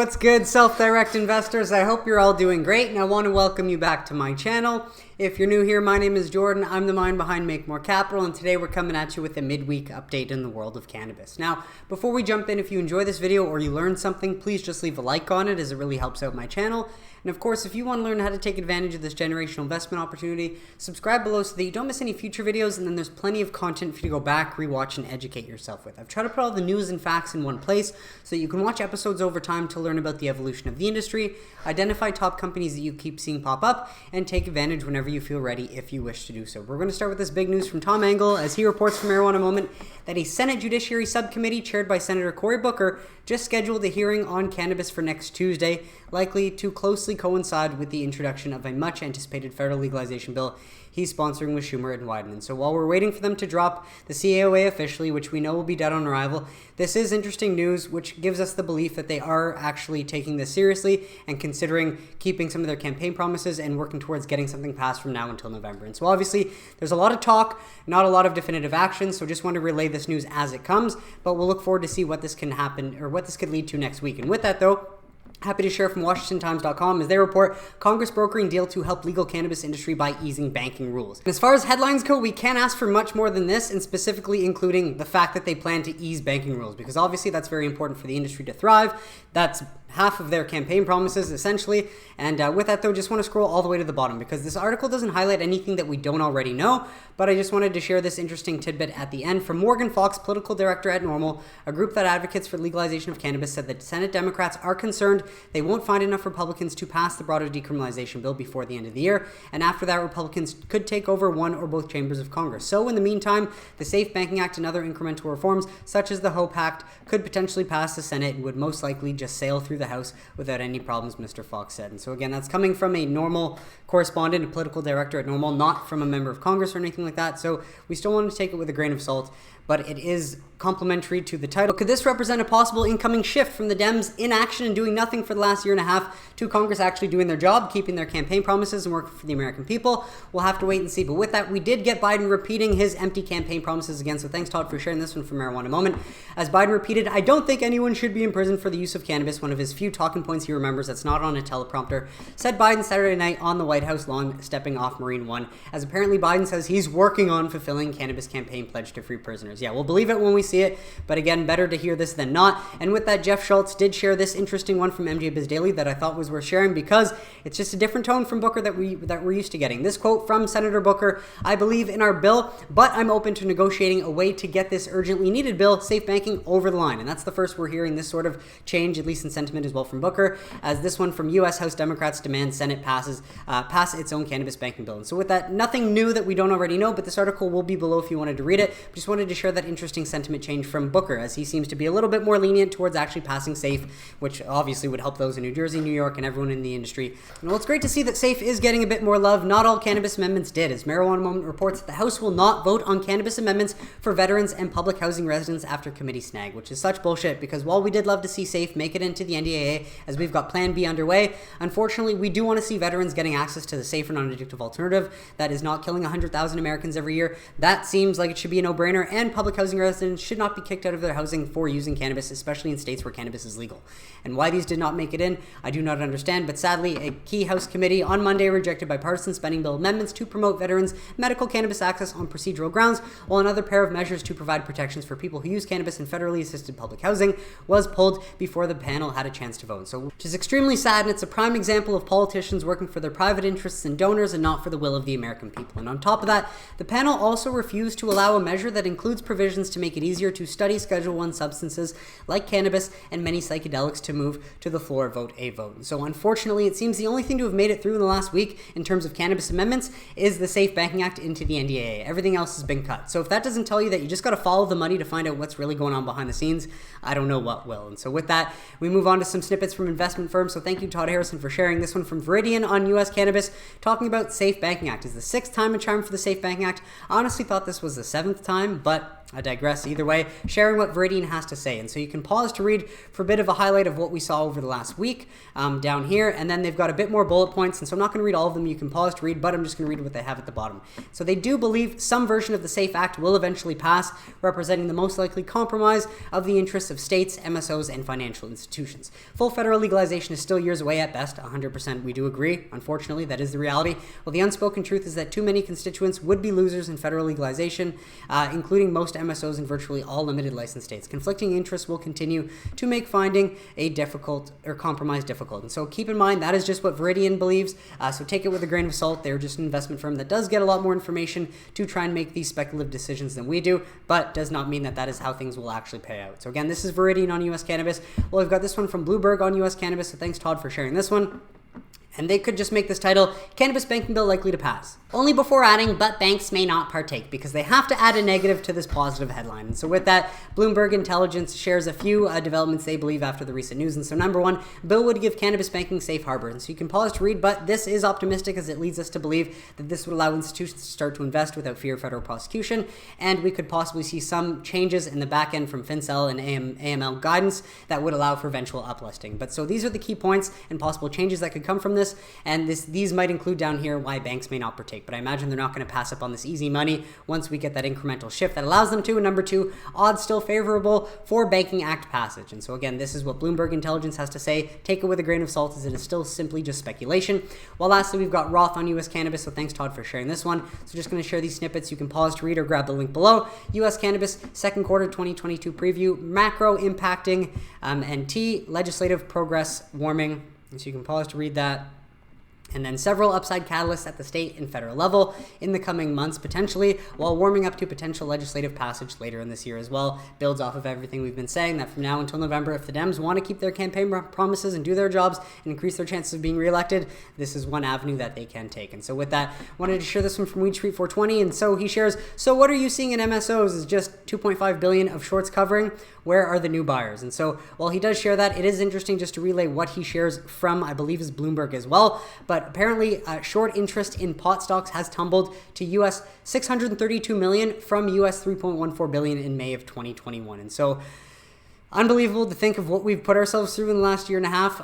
what's good, self-direct investors? I hope you're all doing great, and I want to welcome you back to my channel. If you're new here, my name is Jordan. I'm the mind behind Make More Capital, and today we're coming at you with a midweek update in the world of cannabis. Now, before we jump in, if you enjoy this video or you learned something, please just leave a like on it, as it really helps out my channel. And of course, if you want to learn how to take advantage of this generational investment opportunity, subscribe below so that you don't miss any future videos, and then there's plenty of content for you to go back, rewatch, and educate yourself with. I've tried to put all the news and facts in one place so that you can watch episodes over time to learn about the evolution of the industry, identify top companies that you keep seeing pop up, and take advantage whenever you feel ready if you wish to do so. We're going to start with this big news from Tom Angle as he reports from Marijuana Moment that a Senate Judiciary Subcommittee chaired by Senator Cory Booker just scheduled a hearing on cannabis for next Tuesday, likely to closely coincide with the introduction of a much anticipated federal legalization bill he's sponsoring with Schumer and Weldon. And so while we're waiting for them to drop the CAOA officially, which we know will be dead on arrival, this is interesting news, which gives us the belief that they are actually taking this seriously and considering keeping some of their campaign promises and working towards getting something passed from now until November. And so obviously there's a lot of talk, not a lot of definitive action, so just want to relay this news as it comes, but we'll look forward to see what this can happen or what this could lead to next week. And with that though, happy to share from WashingtonTimes.com as they report Congress brokering deal to help legal cannabis industry by easing banking rules. As far as headlines go, we can't ask for much more than this, and specifically including the fact that they plan to ease banking rules, because obviously that's very important for the industry to thrive. That's half of their campaign promises, essentially. And with that, though, just want to scroll all the way to the bottom because this article doesn't highlight anything that we don't already know, but I just wanted to share this interesting tidbit at the end. From Morgan Fox, political director at NORML, a group that advocates for legalization of cannabis, said that Senate Democrats are concerned they won't find enough Republicans to pass the broader decriminalization bill before the end of the year, and after that, Republicans could take over one or both chambers of Congress. So in the meantime, the SAFE Banking Act and other incremental reforms, such as the HOPE Act, could potentially pass the Senate and would most likely just sail through the House without any problems, Mr. Fox said. And so again, that's coming from a NORML correspondent, a political director at NORML, not from a member of Congress or anything like that. So we still want to take it with a grain of salt, but it is complementary to the title. Could this represent a possible incoming shift from the Dems inaction and doing nothing for the last year and a half to Congress actually doing their job, keeping their campaign promises and working for the American people? We'll have to wait and see. But with that, we did get Biden repeating his empty campaign promises again. So thanks, Todd, for sharing this one from Marijuana Moment. As Biden repeated, "I don't think anyone should be in prison for the use of cannabis," one of his few talking points he remembers that's not on a teleprompter, said Biden Saturday night on the White House lawn stepping off Marine One, as apparently Biden says he's working on fulfilling cannabis campaign pledge to free prisoners. Yeah, we'll believe it when we see it, but again, better to hear this than not. And with that, Jeff Schultz did share this interesting one from MJ BizDaily that I thought was worth sharing because it's just a different tone from Booker that we're used to getting. This quote from Senator Booker: "I believe in our bill, but I'm open to negotiating a way to get this urgently needed bill, safe banking, over the line." And that's the first we're hearing this sort of change, at least in sentiment as well, from Booker, as this one from U.S. House Democrats demand Senate pass its own cannabis banking bill. And so with that, nothing new that we don't already know, but this article will be below if you wanted to read it. Just wanted to share that interesting sentiment change from Booker, as he seems to be a little bit more lenient towards actually passing SAFE, which obviously would help those in New Jersey, New York, and everyone in the industry. And well, it's great to see that SAFE is getting a bit more love. Not all cannabis amendments did, as Marijuana Moment reports that the House will not vote on cannabis amendments for veterans and public housing residents after committee snag, which is such bullshit, because while we did love to see SAFE make it into the NDAA, as we've got Plan B underway, unfortunately, we do want to see veterans getting access to the safer, non-addictive alternative that is not killing 100,000 Americans every year. That seems like it should be a no-brainer, and public housing residents should not be kicked out of their housing for using cannabis, especially in states where cannabis is legal. And why these did not make it in, I do not understand, but sadly, a key House committee on Monday rejected bipartisan spending bill amendments to promote veterans' medical cannabis access on procedural grounds, while another pair of measures to provide protections for people who use cannabis in federally assisted public housing was pulled before the panel had a chance to vote. So, which is extremely sad, and it's a prime example of politicians working for their private interests and donors and not for the will of the American people. And on top of that, the panel also refused to allow a measure that includes provisions to make it easier to study Schedule I substances like cannabis and many psychedelics to move to the floor, vote a vote. And so unfortunately, it seems the only thing to have made it through in the last week in terms of cannabis amendments is the Safe Banking Act into the NDAA. Everything else has been cut. So if that doesn't tell you that you just got to follow the money to find out what's really going on behind the scenes, I don't know what will. And so with that, we move on to some snippets from investment firms. So thank you, Todd Harrison, for sharing this one from Viridian on U.S. cannabis, talking about Safe Banking Act. Is the 6th time a charm for the Safe Banking Act. I honestly thought this was the 7th time, but but I digress. Either way, sharing what Viridian has to say. And so you can pause to read for a bit of a highlight of what we saw over the last week down here. And then they've got a bit more bullet points. And so I'm not going to read all of them. You can pause to read, but I'm just going to read what they have at the bottom. So they do believe some version of the SAFE Act will eventually pass, representing the most likely compromise of the interests of states, MSOs, and financial institutions. Full federal legalization is still years away at best. 100% we do agree. Unfortunately, that is the reality. Well, the unspoken truth is that too many constituents would be losers in federal legalization, including most MSOs in virtually all limited license states. Conflicting interests will continue to make finding a difficult or compromise difficult. And so keep in mind, that is just what Viridian believes. So take it with a grain of salt. They're just an investment firm that does get a lot more information to try and make these speculative decisions than we do, but does not mean that that is how things will actually pay out. So again, this is Viridian on US Cannabis. Well, we've got this one from Bloomberg on US Cannabis. So thanks, Todd, for sharing this one. And they could just make this title, Cannabis Banking Bill Likely to Pass. Only before adding, but banks may not partake, because they have to add a negative to this positive headline. And so with that, Bloomberg Intelligence shares a few developments they believe after the recent news. And so number one, bill would give cannabis banking safe harbor. And so you can pause to read, but this is optimistic as it leads us to believe that this would allow institutions to start to invest without fear of federal prosecution. And we could possibly see some changes in the back end from FinCEN and AML guidance that would allow for eventual uplisting. But so these are the key points and possible changes that could come from this. And these might include down here why banks may not partake, but I imagine they're not going to pass up on this easy money once we get that incremental shift that allows them to. And number two, odds still favorable for Banking Act passage. And so again, this is what Bloomberg Intelligence has to say. Take it with a grain of salt, as it is still simply just speculation. Well, lastly, we've got Roth on US Cannabis. So thanks, Todd, for sharing this one. So just going to share these snippets. You can pause to read or grab the link below. US Cannabis second quarter 2022 preview, macro impacting NT, legislative progress warming. And so you can pause to read that. And then several upside catalysts at the state and federal level in the coming months, potentially, while warming up to potential legislative passage later in this year as well. Builds off of everything we've been saying, that from now until November, if the Dems want to keep their campaign promises and do their jobs and increase their chances of being reelected, this is one avenue that they can take. And so with that, wanted to share this one from Weed Street 420. And so he shares, so what are you seeing in MSOs is just 2.5 billion of shorts covering. Where are the new buyers? And so while he does share that, it is interesting just to relay what he shares from, I believe, is Bloomberg as well. But apparently, short interest in pot stocks has tumbled to US 632 million from US 3.14 billion in May of 2021. And so unbelievable to think of what we've put ourselves through in the last year and a half.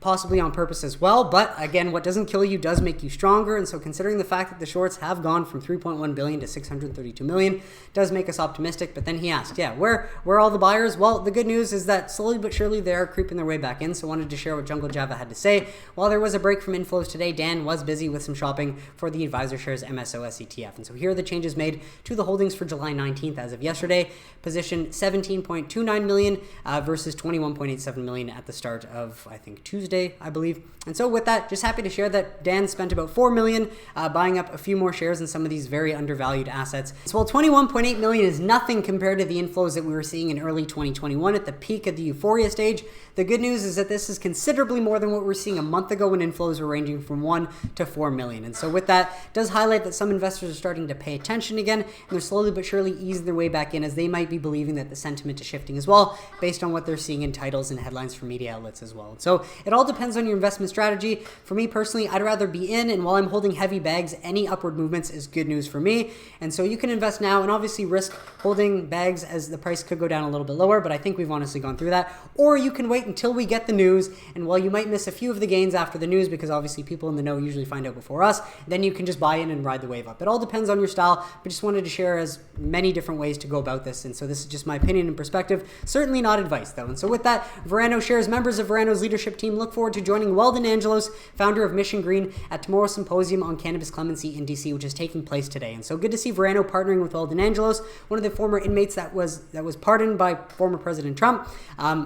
Possibly on purpose as well. But again, what doesn't kill you does make you stronger. And so considering the fact that the shorts have gone from 3.1 billion to 632 million does make us optimistic. But then he asked, yeah, where are all the buyers? Well, the good news is that slowly but surely they are creeping their way back in. So I wanted to share what Jungle Java had to say. While there was a break from inflows today, Dan was busy with some shopping for the Advisor Shares MSOS ETF. And so here are the changes made to the holdings for July 19th as of yesterday. Position 17.29 million versus 21.87 million at the start of, I think, Tuesday, I believe. And so with that, just happy to share that Dan spent about 4 million buying up a few more shares in some of these very undervalued assets. So while 21.8 million is nothing compared to the inflows that we were seeing in early 2021 at the peak of the euphoria stage, the good news is that this is considerably more than what we were seeing a month ago when inflows were ranging from 1 to 4 million. And so with that, does highlight that some investors are starting to pay attention again, and they're slowly but surely easing their way back in, as they might be believing that the sentiment is shifting as well, based on what they're seeing in titles and headlines from media outlets as well. So it all depends on your investment strategy. For me personally, I'd rather be in, and while I'm holding heavy bags, any upward movements is good news for me. And so you can invest now and obviously risk holding bags as the price could go down a little bit lower, but I think we've honestly gone through that. Or you can wait until we get the news, and while you might miss a few of the gains after the news, because obviously people in the know usually find out before us, then you can just buy in and ride the wave up. It all depends on your style, but just wanted to share as many different ways to go about this. And so this is just my opinion and perspective, certainly not advice though. And so with that, Verano shares members of Verano's leadership team look forward to joining Weldon, Angelos, founder of Mission Green, at tomorrow's Symposium on Cannabis Clemency in DC, which is taking place today. And so good to see Verano partnering with Weldon Angelos, one of the former inmates that was pardoned by former President Trump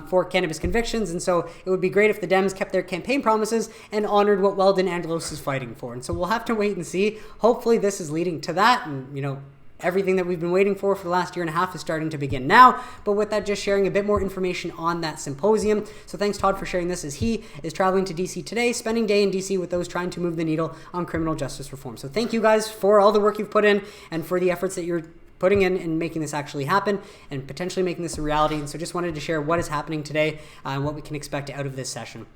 for cannabis convictions. And so it would be great if the Dems kept their campaign promises and honored what Weldon Angelos is fighting for. And so we'll have to wait and see. Hopefully this is leading to that, and everything that we've been waiting for the last year and a half is starting to begin now. But with that, just sharing a bit more information on that symposium. So thanks, Todd, for sharing this, as he is traveling to DC today, spending day in DC with those trying to move the needle on criminal justice reform. So thank you guys for all the work you've put in and for the efforts that you're putting in making this actually happen and potentially making this a reality. And so just wanted to share what is happening today and what we can expect out of this session.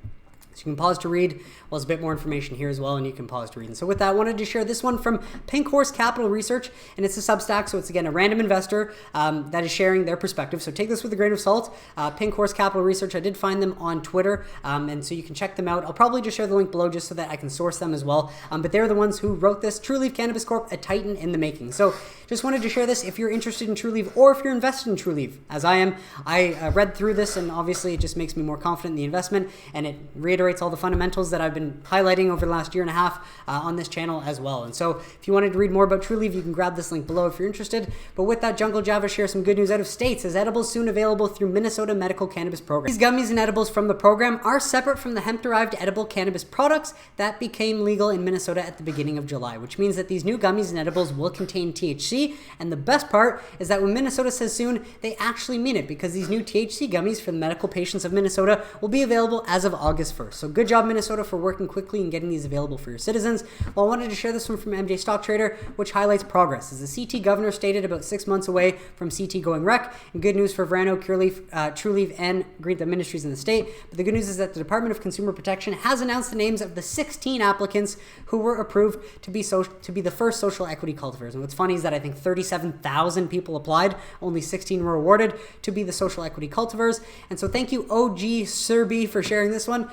So you can pause to read. Well, there's a bit more information here as well, and you can pause to read. And so with that, I wanted to share this one from Pink Horse Capital Research, and it's a Substack, so it's, again, a random investor that is sharing their perspective. So take this with a grain of salt. Pink Horse Capital Research, I did find them on Twitter, and so you can check them out. I'll probably just share the link below just so that I can source them as well. But they're the ones who wrote this. Trulieve Cannabis Corp, a titan in the making. So just wanted to share this. If you're interested in Trulieve, or if you're invested in Trulieve, as I am, I read through this, and obviously it just makes me more confident in the investment, and it reiterates all the fundamentals that I've been highlighting over the last year and a half on this channel as well. And so if you wanted to read more about Trulieve, you can grab this link below if you're interested. But with that, Jungle Java shares some good news out of states, as edibles soon available through Minnesota Medical Cannabis Program. These gummies and edibles from the program are separate from the hemp-derived edible cannabis products that became legal in Minnesota at the beginning of July, which means that these new gummies and edibles will contain THC. And the best part is that when Minnesota says soon, they actually mean it, because these new THC gummies for the medical patients of Minnesota will be available as of August 1st. So good job, Minnesota, for working quickly and getting these available for your citizens. Well, I wanted to share this one from MJ Stock Trader, which highlights progress. As the CT governor stated, about 6 months away from CT going rec, and good news for Verano, Trulieve, and Green Thumb Ministries in the state. But the good news is that the Department of Consumer Protection has announced the names of the 16 applicants who were approved to be the first social equity cultivators. And what's funny is that I think 37,000 people applied, only 16 were awarded to be the social equity cultivators. And so thank you, OG Serby, for sharing this one.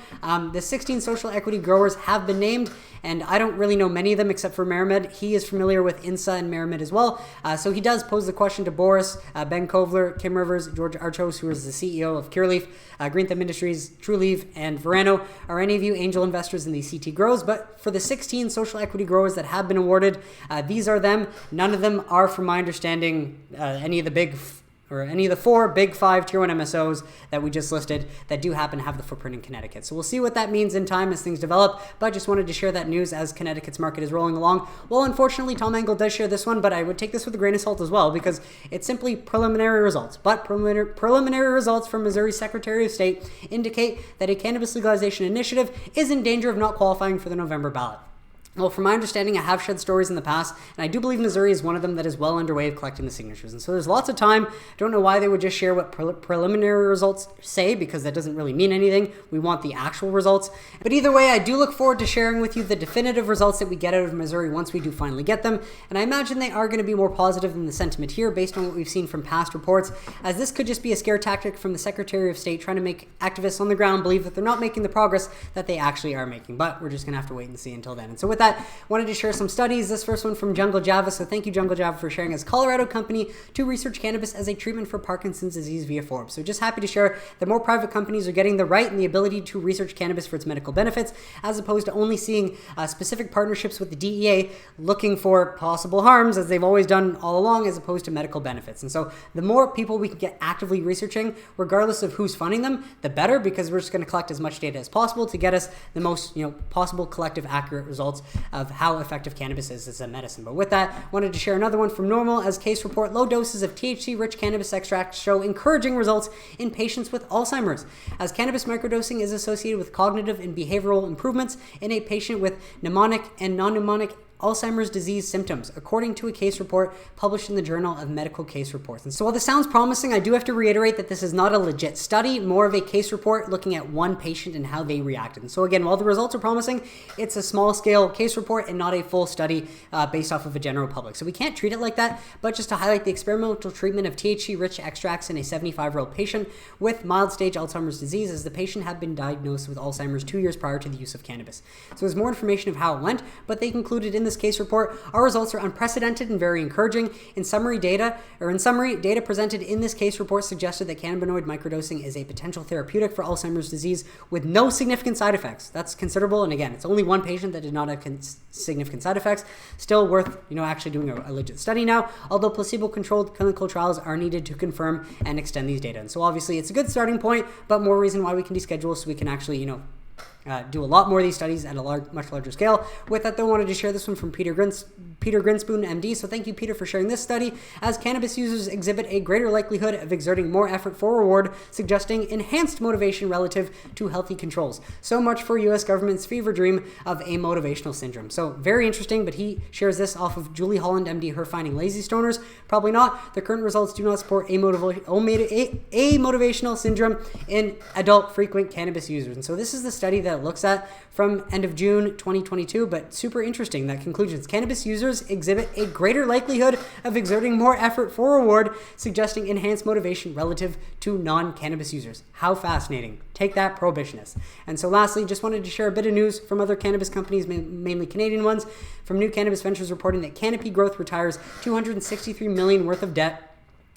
The 16 social equity growers have been named, and I don't really know many of them except for Meramed. He is familiar with INSA and Meramed as well. So he does pose the question to Boris, Ben Kovler, Kim Rivers, George Archos, who is the CEO of Cureleaf, Green Thumb Industries, Trulieve, and Verano. Are any of you angel investors in these CT grows? But for the 16 social equity growers that have been awarded, these are them. None of them are, from my understanding, any of the 4 big 5 tier 1 MSOs that we just listed that do happen to have the footprint in Connecticut. So we'll see what that means in time as things develop, but just wanted to share that news as Connecticut's market is rolling along. Well, unfortunately, Tom Engel does share this one, but I would take this with a grain of salt as well, because it's simply preliminary results. But preliminary results from Missouri's Secretary of State indicate that a cannabis legalization initiative is in danger of not qualifying for the November ballot. Well, from my understanding, I have shared stories in the past, and I do believe Missouri is one of them that is well underway of collecting the signatures. And so there's lots of time. Don't know why they would just share what preliminary results say, because that doesn't really mean anything. We want the actual results. But either way, I do look forward to sharing with you the definitive results that we get out of Missouri once we do finally get them. And I imagine they are going to be more positive than the sentiment here based on what we've seen from past reports, as this could just be a scare tactic from the Secretary of State trying to make activists on the ground believe that they're not making the progress that they actually are making. But we're just going to have to wait and see until then. And so with that, wanted to share some studies. This first one from Jungle Java. So thank you, Jungle Java, for sharing, as Colorado company to research cannabis as a treatment for Parkinson's disease via Forbes. So just happy to share that more private companies are getting the right and the ability to research cannabis for its medical benefits, as opposed to only seeing specific partnerships with the DEA looking for possible harms, as they've always done all along, as opposed to medical benefits. And so the more people we can get actively researching, regardless of who's funding them, the better, because we're just going to collect as much data as possible to get us the most possible collective accurate results of how effective cannabis is as a medicine. But with that, wanted to share another one from Normal, as case report, low doses of THC-rich cannabis extracts show encouraging results in patients with Alzheimer's, as cannabis microdosing is associated with cognitive and behavioral improvements in a patient with mnemonic and non-mnemonic Alzheimer's disease symptoms, according to a case report published in the Journal of Medical Case Reports. And so while this sounds promising, I do have to reiterate that this is not a legit study, more of a case report looking at one patient and how they reacted. And so again, while the results are promising, it's a small scale case report and not a full study based off of a general public. So we can't treat it like that, but just to highlight the experimental treatment of THC-rich extracts in a 75-year-old patient with mild stage Alzheimer's disease, as the patient had been diagnosed with Alzheimer's 2 years prior to the use of cannabis. So there's more information of how it went, but they concluded in this case report, our results are unprecedented and very encouraging. In summary, data presented in this case report suggested that cannabinoid microdosing is a potential therapeutic for Alzheimer's disease with no significant side effects. That's considerable, and again, it's only one patient that did not have significant side effects. Still worth, actually doing a legit study now, although placebo-controlled clinical trials are needed to confirm and extend these data. And so obviously it's a good starting point, but more reason why we can deschedule so we can actually, do a lot more of these studies at a much larger scale. With that, though, I wanted to share this one from Peter Grinspoon, MD. So thank you, Peter, for sharing this study, as cannabis users exhibit a greater likelihood of exerting more effort for reward, suggesting enhanced motivation relative to healthy controls. So much for U.S. government's fever dream of amotivational syndrome. So very interesting, but he shares this off of Julie Holland, MD, her finding lazy stoners. Probably not. The current results do not support amotivational syndrome in adult frequent cannabis users. And so this is the study that that it looks at from end of June 2022, but super interesting. That conclusions. Cannabis users exhibit a greater likelihood of exerting more effort for reward, suggesting enhanced motivation relative to non-cannabis users. How fascinating. Take that, prohibitionists. And so lastly, just wanted to share a bit of news from other cannabis companies, mainly Canadian ones, from New Cannabis Ventures reporting that Canopy Growth retires $263 million worth of debt,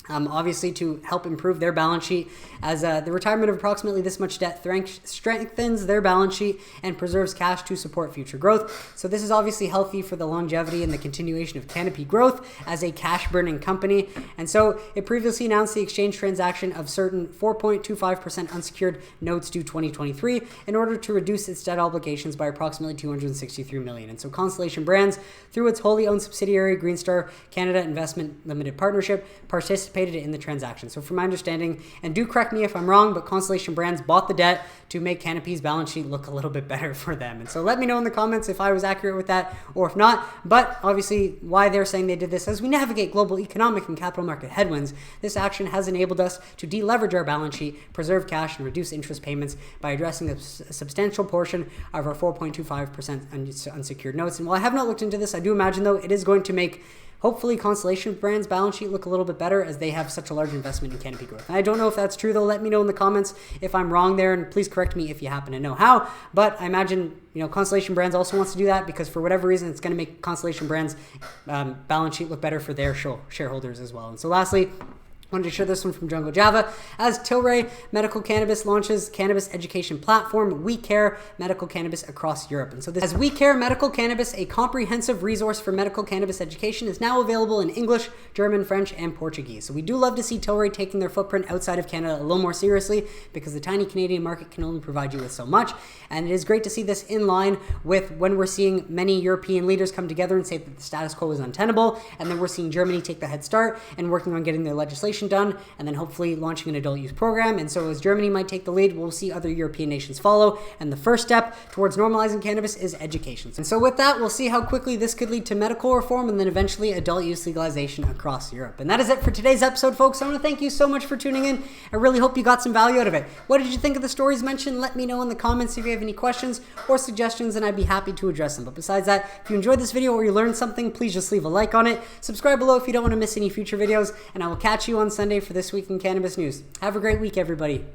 obviously to help improve their balance sheet, as the retirement of approximately this much debt strengthens their balance sheet and preserves cash to support future growth. So this is obviously healthy for the longevity and the continuation of Canopy Growth as a cash-burning company. And so it previously announced the exchange transaction of certain 4.25% unsecured notes due 2023 in order to reduce its debt obligations by approximately $263 million. And so Constellation Brands, through its wholly owned subsidiary Greenstar Canada Investment Limited Partnership, participated in the transaction. So from my understanding, and do correct me if I'm wrong, but Constellation Brands bought the debt to make Canopy's balance sheet look a little bit better for them. And so let me know in the comments if I was accurate with that or if not. But obviously why they're saying they did this: as we navigate global economic and capital market headwinds, this action has enabled us to deleverage our balance sheet, preserve cash, and reduce interest payments by addressing a substantial portion of our 4.25% unsecured notes. And while I have not looked into this, I do imagine though it is going to make hopefully Constellation Brands' balance sheet look a little bit better, as they have such a large investment in Canopy Growth. And I don't know if that's true though. Let me know in the comments if I'm wrong there, and please correct me if you happen to know how. But I imagine, Constellation Brands also wants to do that because for whatever reason it's going to make Constellation Brands' balance sheet look better for their shareholders as well. And so lastly, wanted to share this one from Jungle Java. As Tilray Medical Cannabis launches cannabis education platform, We Care Medical Cannabis across Europe. And so this, as We Care Medical Cannabis, a comprehensive resource for medical cannabis education, is now available in English, German, French, and Portuguese. So we do love to see Tilray taking their footprint outside of Canada a little more seriously, because the tiny Canadian market can only provide you with so much. And it is great to see this in line with when we're seeing many European leaders come together and say that the status quo is untenable, and then we're seeing Germany take the head start and working on getting their legislation done, and then hopefully launching an adult use program. And so as Germany might take the lead, we'll see other European nations follow. And the first step towards normalizing cannabis is education. And so with that, we'll see how quickly this could lead to medical reform and then eventually adult use legalization across Europe. And that is it for today's episode, folks. I want to thank you so much for tuning in. I really hope you got some value out of it. What did you think of the stories mentioned? Let me know in the comments if you have any questions or suggestions, and I'd be happy to address them. But besides that, if you enjoyed this video or you learned something, please just leave a like on it. Subscribe below if you don't want to miss any future videos, and I will catch you on Sunday for This Week in Cannabis News. Have a great week, everybody.